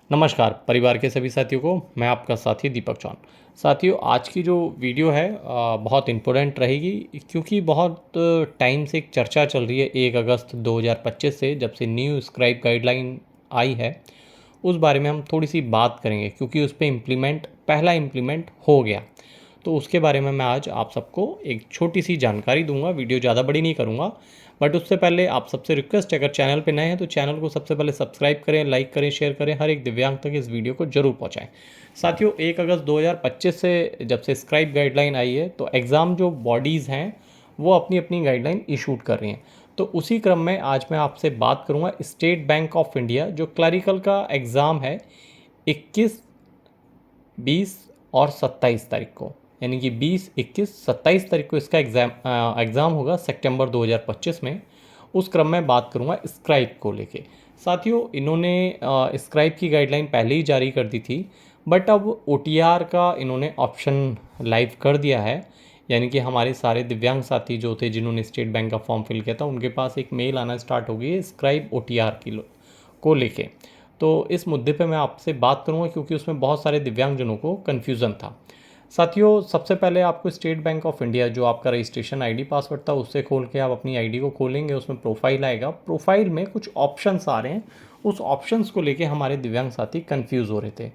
नमस्कार परिवार के सभी साथियों को। मैं आपका साथी दीपक चौहान। साथियों, आज की जो वीडियो है बहुत इम्पोर्टेंट रहेगी, क्योंकि बहुत टाइम से एक चर्चा चल रही है 1 अगस्त 2025 से, जब से न्यू स्क्राइब गाइडलाइन आई है। उस बारे में हम थोड़ी सी बात करेंगे, क्योंकि उस पर पहला इम्प्लीमेंट हो गया। तो उसके बारे में मैं आज आप सबको एक छोटी सी जानकारी दूंगा। वीडियो ज़्यादा बड़ी नहीं करूंगा, बट उससे पहले आप सबसे रिक्वेस्ट है, अगर चैनल पे नए हैं तो चैनल को सबसे पहले सब्सक्राइब करें, लाइक करें, शेयर करें, हर एक दिव्यांग तक इस वीडियो को जरूर पहुंचाएं। साथियों, 1 अगस्त 2025 से जब से स्क्राइब गाइडलाइन आई है, तो एग्ज़ाम जो बॉडीज़ हैं वो अपनी अपनी गाइडलाइन इशूड कर रही हैं। तो उसी क्रम में आज मैं आपसे बात करूंगा स्टेट बैंक ऑफ इंडिया जो क्लरिकल का एग्ज़ाम है 21, 20 और 27 तारीख को, यानी कि 20, 21, 27 तारीख को इसका एग्ज़ाम होगा सितंबर 2025 में। उस क्रम में बात करूँगा स्क्राइब को लेके। साथियों, इन्होंने स्क्राइब की गाइडलाइन पहले ही जारी कर दी थी, बट अब OTR का इन्होंने ऑप्शन लाइव कर दिया है। यानी कि हमारे सारे दिव्यांग साथी जो थे, जिन्होंने स्टेट बैंक का फॉर्म फिल किया था, उनके पास एक मेल आना स्टार्ट हो गई है स्क्राइब OTR को लेके। तो इस मुद्दे पे मैं आपसे बात करूंगा, क्योंकि उसमें बहुत सारे दिव्यांगजनों को कन्फ्यूज़न था। साथियों, सबसे पहले आपको स्टेट बैंक ऑफ इंडिया जो आपका रजिस्ट्रेशन आईडी पासवर्ड था, उससे खोल के आप अपनी आईडी को खोलेंगे। उसमें प्रोफाइल आएगा। प्रोफाइल में कुछ ऑप्शंस आ रहे हैं। उस ऑप्शंस को लेके हमारे दिव्यांग साथी कन्फ्यूज़ हो रहे थे।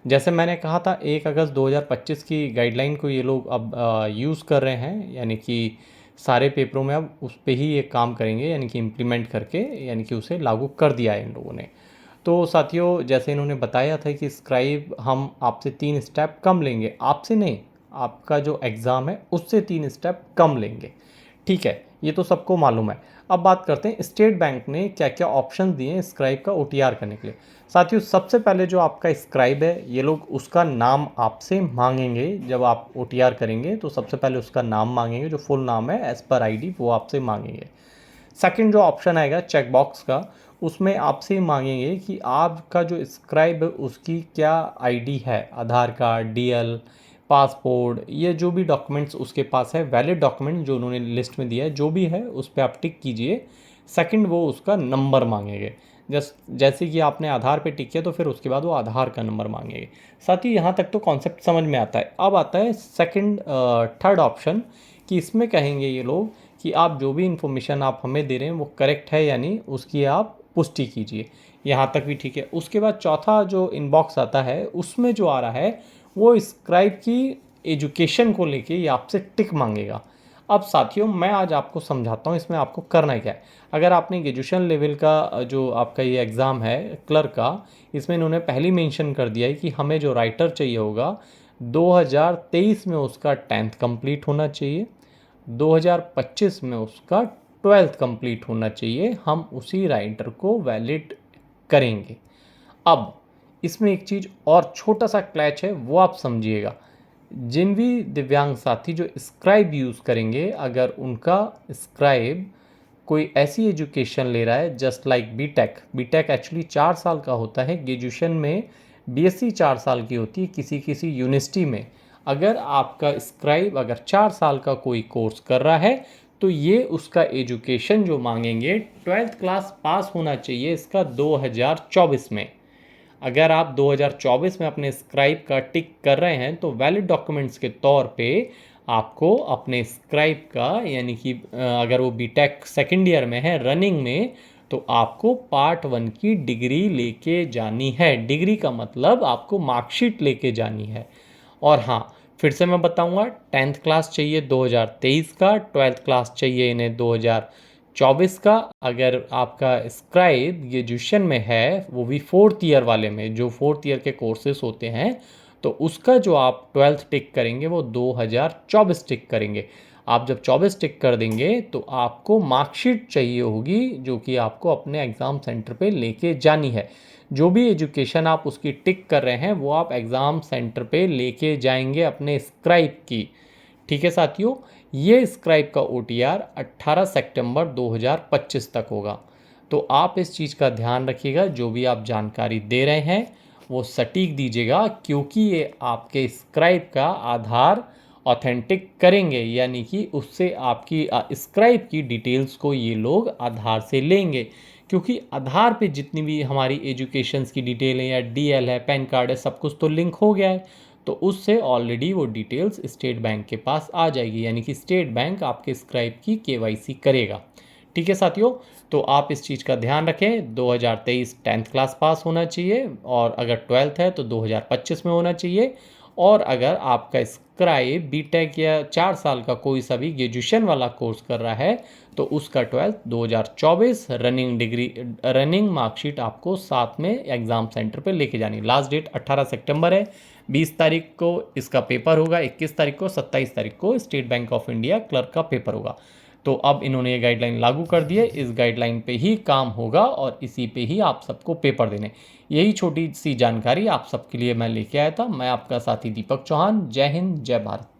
जैसे मैंने कहा था, 1 अगस्त 2025 की गाइडलाइन को ये लोग अब यूज़ कर रहे हैं, यानी कि सारे पेपरों में अब उस पर ही ये काम करेंगे, यानी कि इम्प्लीमेंट करके, यानी कि उसे लागू कर दिया है इन लोगों ने। तो साथियों, जैसे इन्होंने बताया था कि स्क्राइब हम आपसे 3 स्टेप कम लेंगे, आपसे नहीं, आपका जो एग्ज़ाम है उससे 3 स्टेप कम लेंगे। ठीक है, ये तो सबको मालूम है। अब बात करते हैं स्टेट बैंक ने क्या क्या ऑप्शन दिए हैं स्क्राइब का OTR करने के लिए। साथियों, सबसे पहले जो आपका स्क्राइब है, ये लोग उसका नाम आपसे मांगेंगे। जब आप OTR करेंगे तो सबसे पहले उसका नाम मांगेंगे, जो फुल नाम है एज पर ID, वो आपसे मांगेंगे। सेकंड जो ऑप्शन आएगा चेक बॉक्स का, उसमें आपसे मांगेंगे कि आपका जो स्क्राइब है उसकी क्या आईडी है, आधार कार्ड, DL, पासपोर्ट, ये जो भी डॉक्यूमेंट्स उसके पास है, वैलिड डॉक्यूमेंट जो उन्होंने लिस्ट में दिया है, जो भी है उस पर आप टिक कीजिए। सेकंड, वो उसका नंबर मांगेंगे। जैसे कि आपने आधार पे टिक किया, तो फिर उसके बाद वो आधार का नंबर मांगेंगे। साथ ही यहाँ तक तो कॉन्सेप्ट समझ में आता है। अब आता है सेकंड, थर्ड ऑप्शन, कि इसमें कहेंगे ये लोग कि आप जो भी इन्फॉर्मेशन आप हमें दे रहे हैं वो करेक्ट है या नहीं, उसकी आप पुष्टि कीजिए। यहाँ तक भी ठीक है। उसके बाद चौथा जो इनबॉक्स आता है, उसमें जो आ रहा है वो स्क्राइब की एजुकेशन को लेके ये आपसे टिक मांगेगा। अब साथियों, मैं आज आपको समझाता हूँ इसमें आपको करना क्या है। अगर आपने ग्रेजुएशन लेवल का जो आपका ये एग्ज़ाम है क्लर्क का, इसमें इन्होंने पहले मेंशन कर दिया है कि हमें जो राइटर चाहिए होगा 2023 में उसका 10th कंप्लीट होना चाहिए, 2025 में उसका 12th कंप्लीट होना चाहिए। हम उसी राइटर को वैलिड करेंगे। अब इसमें एक चीज़ और छोटा सा क्लैच है, वो आप समझिएगा। जिन भी दिव्यांग साथी जो स्क्राइब यूज़ करेंगे, अगर उनका स्क्राइब कोई ऐसी एजुकेशन ले रहा है just like BTech, BTech actually 4 साल का होता है, ग्रेजुएशन में BSc 4 साल की होती है किसी किसी यूनिवर्सिटी में। अगर आपका स्क्राइब अगर 4 साल का कोई कोर्स कर रहा है, तो ये उसका एजुकेशन जो मांगेंगे, 12th क्लास पास होना चाहिए इसका 2024 में। अगर आप 2024 में अपने स्क्राइब का टिक कर रहे हैं, तो वैलिड डॉक्यूमेंट्स के तौर पे आपको अपने स्क्राइब का, यानी कि अगर वो बीटेक सेकेंड ईयर में है रनिंग में, तो आपको पार्ट 1 की डिग्री लेके जानी है। डिग्री का मतलब आपको मार्कशीट लेके जानी है। और हाँ, फिर से मैं बताऊंगा, 10th क्लास चाहिए 2023 का, 12th क्लास चाहिए इन्हें 2024 का। अगर आपका स्क्राइब ग्रेजुएशन में है, वो भी 4th ईयर वाले में, जो 4th ईयर के कोर्सेस होते हैं, तो उसका जो आप 12th टिक करेंगे वो 2024 टिक करेंगे। आप जब 24 टिक कर देंगे तो आपको मार्कशीट चाहिए होगी, जो कि आपको अपने एग्ज़ाम सेंटर पे लेके जानी है। जो भी एजुकेशन आप उसकी टिक कर रहे हैं, वो आप एग्ज़ाम सेंटर पे लेके जाएंगे अपने स्क्राइब की। ठीक है साथियों, ये स्क्राइब का OTR 18 सितंबर 2025 तक होगा। तो आप इस चीज़ का ध्यान रखिएगा, जो भी आप जानकारी दे रहे हैं वो सटीक दीजिएगा, क्योंकि ये आपके स्क्राइब का आधार ऑथेंटिक करेंगे, यानी कि उससे आपकी स्क्राइब की डिटेल्स को ये लोग आधार से लेंगे। क्योंकि आधार पे जितनी भी हमारी एजुकेशंस की डिटेल है या डीएल है, पैन कार्ड है, सब कुछ तो लिंक हो गया है। तो उससे ऑलरेडी वो डिटेल्स स्टेट बैंक के पास आ जाएगी, यानी कि स्टेट बैंक आपके स्क्राइब की केवाईसी करेगा। ठीक है साथियों, तो आप इस चीज़ का ध्यान रखें। 2023 10th क्लास पास होना चाहिए, और अगर 12th है तो 2025 में होना चाहिए। और अगर आपका स्क्राइब बीटेक या 4 साल का कोई सा भी ग्रेजुएशन वाला कोर्स कर रहा है तो उसका 12th 2024 running degree, running marksheet आपको साथ में एग्ज़ाम सेंटर पे लेके जानी। लास्ट डेट 18 सितंबर है। 20 तारीख को इसका पेपर होगा, 21 तारीख को, 27 तारीख को state bank of India clerk का पेपर होगा। तो अब इन्होंने ये गाइडलाइन लागू कर दी है, इस गाइडलाइन पे ही काम होगा और इसी पे ही आप सबको पेपर देने। यही छोटी सी जानकारी आप सबके लिए मैं लेके आया था। मैं आपका साथी दीपक चौहान। जय हिंद, जय भारत।